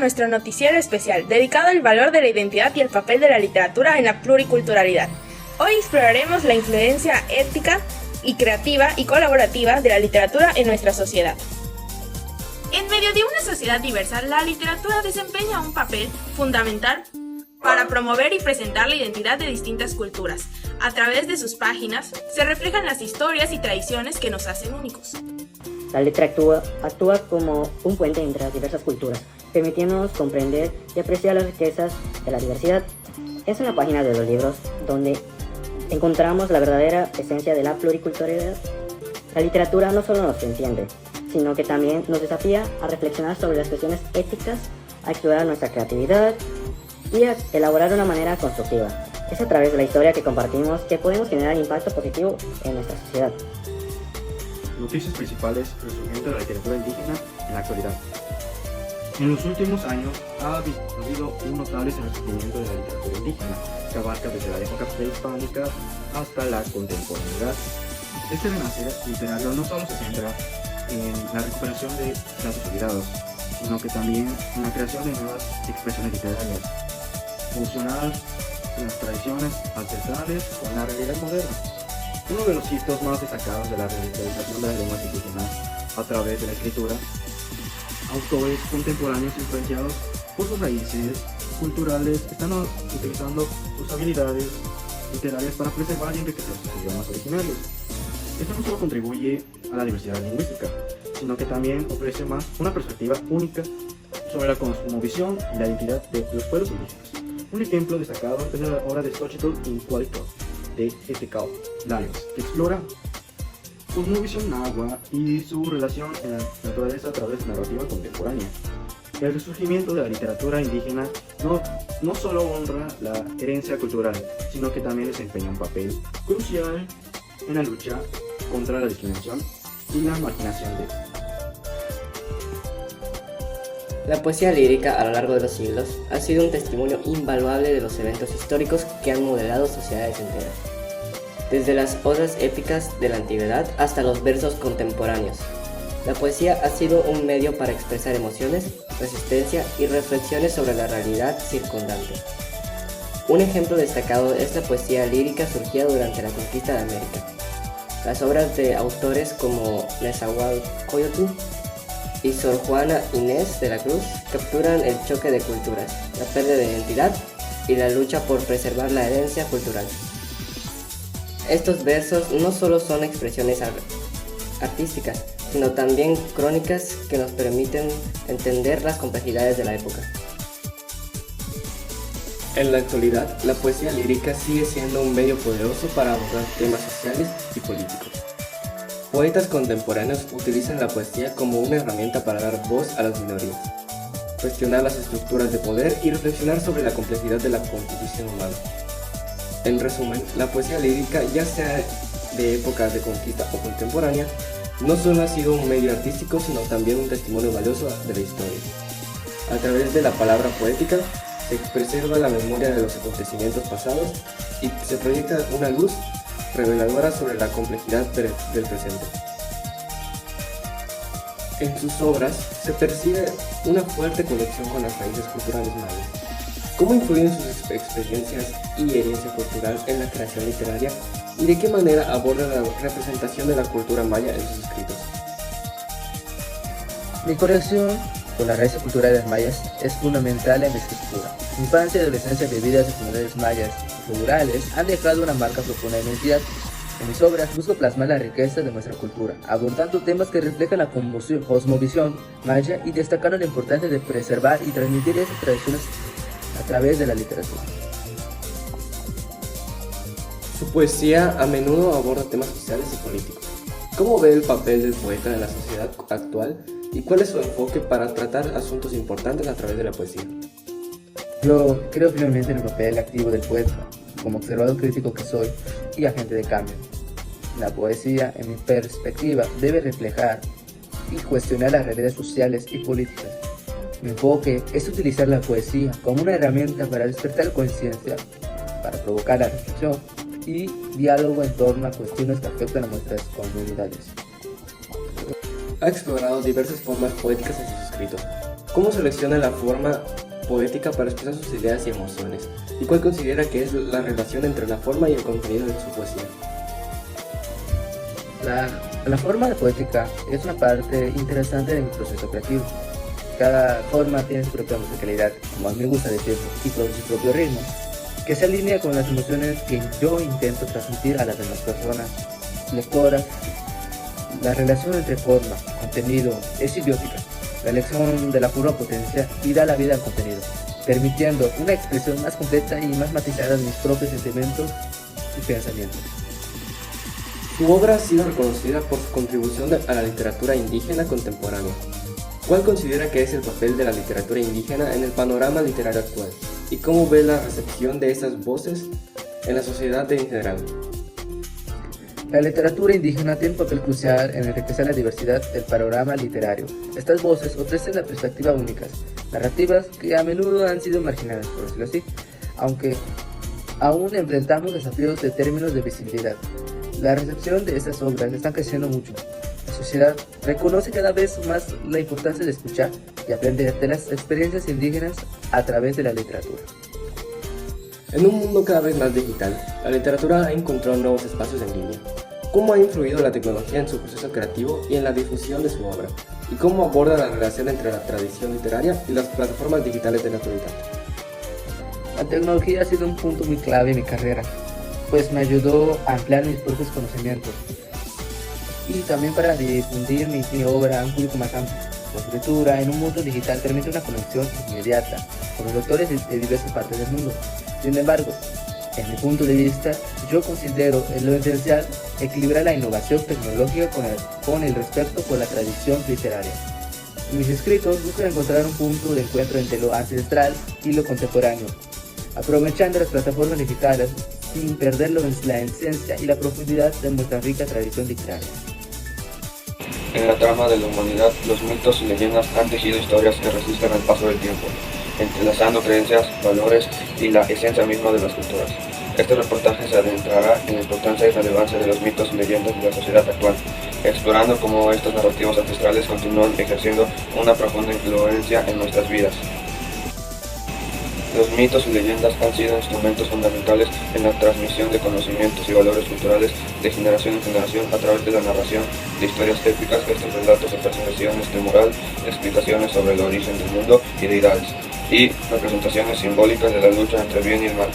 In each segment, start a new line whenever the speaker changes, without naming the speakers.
nuestro noticiero especial, dedicado al valor de la identidad y el papel de la literatura en la pluriculturalidad. Hoy exploraremos la influencia ética y creativa y colaborativa de la literatura en nuestra sociedad. En medio de una sociedad diversa, la literatura desempeña un papel fundamental para promover y presentar la identidad de distintas culturas. A través de sus páginas se reflejan las historias y tradiciones que nos hacen únicos.
La literatura actúa como un puente entre las diversas culturas, permitiéndonos comprender y apreciar las riquezas de la diversidad. Es una página de los libros donde encontramos la verdadera esencia de la pluriculturalidad. La literatura no solo nos entiende, sino que también nos desafía a reflexionar sobre las cuestiones éticas, a explorar nuestra creatividad y a elaborar de una manera constructiva. Es a través de la historia que compartimos que podemos generar impacto positivo en nuestra sociedad.
Noticias principales: resurgimiento de la literatura indígena en la actualidad. En los últimos años ha habido un notable resurgimiento de la literatura indígena, que abarca desde la época prehispánica hasta la contemporaneidad. Este renacer literario no solo se centra en la recuperación de datos olvidados, sino que también en la creación de nuevas expresiones literarias, fusionar las tradiciones ancestrales con la realidad moderna. Uno de los hitos más destacados de la revitalización de las lenguas indígenas a través de la escritura, autores contemporáneos influenciados por sus raíces culturales están utilizando sus habilidades literarias para preservar y enriquecer sus idiomas originarios. Esto no solo contribuye a la diversidad lingüística, sino que también ofrece una perspectiva única sobre la cosmovisión y la identidad de los pueblos indígenas. Un ejemplo destacado es la obra de Xochitl Incuauhtlán de Etekao Larios, que explora cosmovisión náhuatl y su relación en la naturaleza a través de narrativa contemporánea. El resurgimiento de la literatura indígena no solo honra la herencia cultural, sino que también desempeña un papel crucial en la lucha contra la discriminación y la marginación de esta.
La poesía lírica a lo largo de los siglos ha sido un testimonio invaluable de los eventos históricos que han modelado sociedades enteras, desde las odas épicas de la antigüedad hasta los versos contemporáneos. La poesía ha sido un medio para expresar emociones, resistencia y reflexiones sobre la realidad circundante. Un ejemplo destacado es la poesía lírica surgida durante la conquista de América. Las obras de autores como Nezahualcóyotl y Sor Juana Inés de la Cruz capturan el choque de culturas, la pérdida de identidad y la lucha por preservar la herencia cultural. Estos versos no solo son expresiones artísticas, sino también crónicas que nos permiten entender las complejidades de la época.
En la actualidad, la poesía lírica sigue siendo un medio poderoso para abordar temas sociales y políticos. Poetas contemporáneos utilizan la poesía como una herramienta para dar voz a las minorías, cuestionar las estructuras de poder y reflexionar sobre la complejidad de la condición humana. En resumen, la poesía lírica, ya sea de épocas de conquista o contemporánea, no solo ha sido un medio artístico, sino también un testimonio valioso de la historia. A través de la palabra poética, se preserva la memoria de los acontecimientos pasados y se proyecta una luz reveladora sobre la complejidad del presente. En sus obras se percibe una fuerte conexión con las raíces culturales mayas. ¿Cómo influyen sus experiencias y herencia cultural en la creación literaria y de qué manera aborda la representación de la cultura maya en sus escritos?
Mi conexión con las raíces culturales mayas es fundamental en mi escritura. Mi infancia y adolescencia vividas en comunidades mayas y rurales han dejado una marca profunda en mi identidad. En mis obras busco plasmar la riqueza de nuestra cultura, abordando temas que reflejan la cosmovisión maya y destacando la importancia de preservar y transmitir esas tradiciones a través de la literatura.
Su poesía a menudo aborda temas sociales y políticos. ¿Cómo ve el papel del poeta en la sociedad actual y cuál es su enfoque para tratar asuntos importantes a través de la poesía?
Yo creo firmemente en el papel activo del poeta, como observador crítico que soy y agente de cambio. La poesía, en mi perspectiva, debe reflejar y cuestionar las realidades sociales y políticas. Mi enfoque es utilizar la poesía como una herramienta para despertar conciencia, para provocar la reflexión y diálogo en torno a cuestiones que afectan a nuestras comunidades.
Ha explorado diversas formas poéticas en sus escritos. ¿Cómo selecciona la forma poética para expresar sus ideas y emociones? ¿Y cuál considera que es la relación entre la forma y el contenido de su poesía?
La forma poética es una parte interesante de mi proceso creativo. Cada forma tiene su propia musicalidad, como a mí me gusta decirlo, y con su propio ritmo, que se alinea con las emociones que yo intento transmitir a las demás personas, lectoras. La relación entre forma y contenido es simbiótica. La elección de la pura potencia y da la vida al contenido, permitiendo una expresión más completa y más matizada de mis propios sentimientos y pensamientos.
Su obra ha sido reconocida por su contribución a la literatura indígena contemporánea. ¿Cuál considera que es el papel de la literatura indígena en el panorama literario actual? ¿Y cómo ve la recepción de esas voces en la sociedad en general?
La literatura indígena tiene un papel crucial en enriquecer la diversidad del panorama literario. Estas voces ofrecen la perspectiva únicas, narrativas que a menudo han sido marginadas, por decirlo así, aunque aún enfrentamos desafíos de términos de visibilidad. La recepción de estas obras está creciendo mucho. La sociedad reconoce cada vez más la importancia de escuchar y aprender de las experiencias indígenas a través de la literatura.
En un mundo cada vez más digital, la literatura ha encontrado nuevos espacios en línea. ¿Cómo ha influido la tecnología en su proceso creativo y en la difusión de su obra? ¿Y cómo aborda la relación entre la tradición literaria y las plataformas digitales de la actualidad?
La tecnología ha sido un punto muy clave en mi carrera, pues me ayudó a ampliar mis propios conocimientos y también para difundir mi obra a un público más amplio. La escritura en un mundo digital permite una conexión inmediata con los lectores de diversas partes del mundo. Sin embargo, en mi punto de vista, yo considero lo esencial equilibrar la innovación tecnológica con el respeto por la tradición literaria. Mis escritos buscan encontrar un punto de encuentro entre lo ancestral y lo contemporáneo, aprovechando las plataformas digitales sin perder la esencia y la profundidad de nuestra rica tradición literaria.
En la trama de la humanidad, los mitos y leyendas han tejido historias que resisten al paso del tiempo, entrelazando creencias, valores y la esencia misma de las culturas. Este reportaje se adentrará en la importancia y relevancia de los mitos y leyendas de la sociedad actual, explorando cómo estos narrativos ancestrales continúan ejerciendo una profunda influencia en nuestras vidas. Los mitos y leyendas han sido instrumentos fundamentales en la transmisión de conocimientos y valores culturales de generación en generación a través de la narración de historias épicas. Estos relatos de percepciones de moral, explicaciones sobre el origen del mundo y deidades, y representaciones simbólicas de la lucha entre el bien y el mal.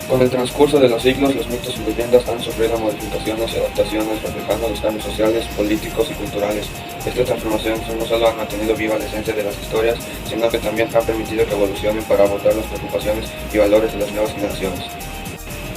Con el transcurso de los siglos, los mitos y leyendas han sufrido modificaciones y adaptaciones reflejando los cambios sociales, políticos y culturales. Estas transformaciones no solo han mantenido viva la esencia de las historias, sino que también han permitido que evolucionen para abordar las preocupaciones y valores de las nuevas generaciones.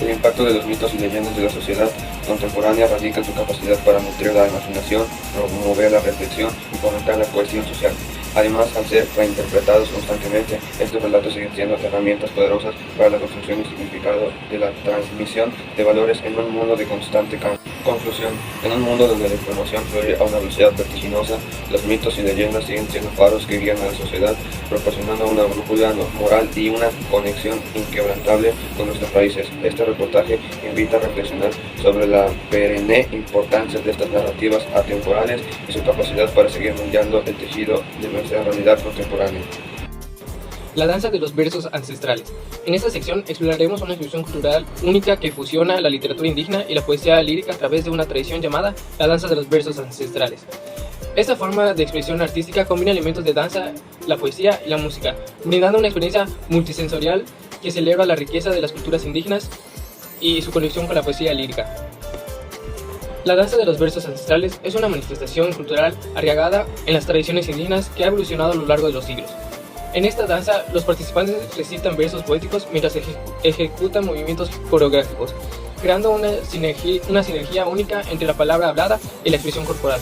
El impacto de los mitos y leyendas de la sociedad contemporánea radica en su capacidad para nutrir la imaginación, promover la reflexión y fomentar la cohesión social. Además, al ser reinterpretados constantemente, estos relatos siguen siendo herramientas poderosas para la construcción y significado de la transmisión de valores en un mundo de constante cambio. Conclusión: en un mundo donde la información fluye a una velocidad vertiginosa, los mitos y leyendas siguen siendo faros que guían a la sociedad, proporcionando una brújula moral y una conexión inquebrantable con nuestras raíces. Este reportaje invita a reflexionar sobre la perenne importancia de estas narrativas atemporales y su capacidad para seguir moldeando el tejido de nuestra realidad contemporánea.
La danza de los versos ancestrales. En esta sección exploraremos una expresión cultural única que fusiona la literatura indígena y la poesía lírica a través de una tradición llamada la danza de los versos ancestrales. Esta forma de expresión artística combina elementos de danza, la poesía y la música, brindando una experiencia multisensorial que celebra la riqueza de las culturas indígenas y su conexión con la poesía lírica. La danza de los versos ancestrales es una manifestación cultural arraigada en las tradiciones indígenas que ha evolucionado a lo largo de los siglos. En esta danza, los participantes recitan versos poéticos mientras ejecutan movimientos coreográficos, creando una sinergia única entre la palabra hablada y la expresión corporal.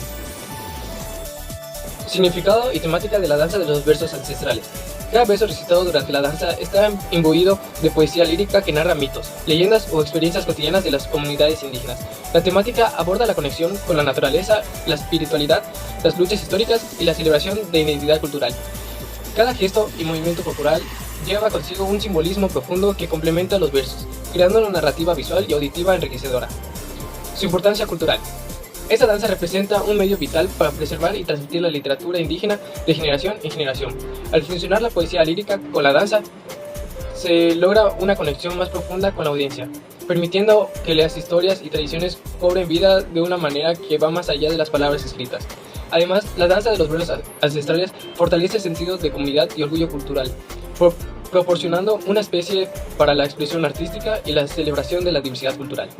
Significado y temática de la danza de los versos ancestrales. Cada verso recitado durante la danza está imbuido de poesía lírica que narra mitos, leyendas o experiencias cotidianas de las comunidades indígenas. La temática aborda la conexión con la naturaleza, la espiritualidad, las luchas históricas y la celebración de identidad cultural. Cada gesto y movimiento corporal lleva consigo un simbolismo profundo que complementa los versos, creando una narrativa visual y auditiva enriquecedora. Su importancia cultural. Esta danza representa un medio vital para preservar y transmitir la literatura indígena de generación en generación. Al fusionar la poesía lírica con la danza, se logra una conexión más profunda con la audiencia, permitiendo que las historias y tradiciones cobren vida de una manera que va más allá de las palabras escritas. Además, la danza de los versos ancestrales fortalece el sentido de comunidad y orgullo cultural, proporcionando una especie para la expresión artística y la celebración de la diversidad cultural.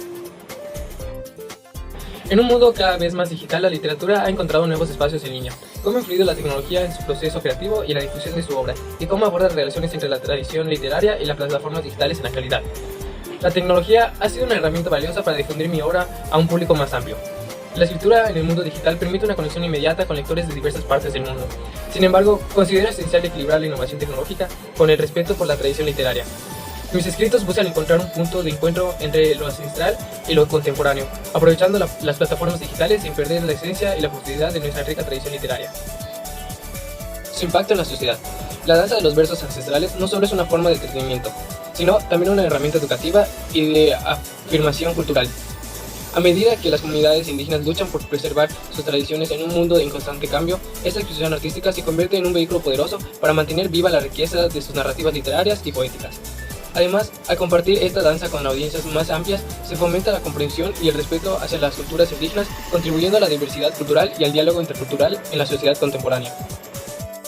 En un mundo cada vez más digital, la literatura ha encontrado nuevos espacios en línea. ¿Cómo ha influido la tecnología en su proceso creativo y en la difusión de su obra? ¿Y cómo aborda las relaciones entre la tradición literaria y las plataformas digitales en la actualidad? La tecnología ha sido una herramienta valiosa para difundir mi obra a un público más amplio. La escritura en el mundo digital permite una conexión inmediata con lectores de diversas partes del mundo. Sin embargo, considero esencial equilibrar la innovación tecnológica con el respeto por la tradición literaria. Mis escritos buscan encontrar un punto de encuentro entre lo ancestral y lo contemporáneo, aprovechando las plataformas digitales sin perder la esencia y la profundidad de nuestra rica tradición literaria. Su impacto en la sociedad. La danza de los versos ancestrales no solo es una forma de entretenimiento, sino también una herramienta educativa y de afirmación cultural. A medida que las comunidades indígenas luchan por preservar sus tradiciones en un mundo en constante cambio, esta expresión artística se convierte en un vehículo poderoso para mantener viva la riqueza de sus narrativas literarias y poéticas. Además, al compartir esta danza con audiencias más amplias, se fomenta la comprensión y el respeto hacia las culturas indígenas, contribuyendo a la diversidad cultural y al diálogo intercultural en la sociedad contemporánea.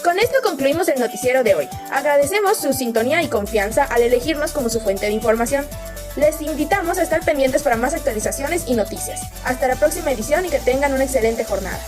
Con esto concluimos el noticiero de hoy. Agradecemos su sintonía y confianza al elegirnos como su fuente de información. Les invitamos a estar pendientes para más actualizaciones y noticias. Hasta la próxima edición y que tengan una excelente jornada.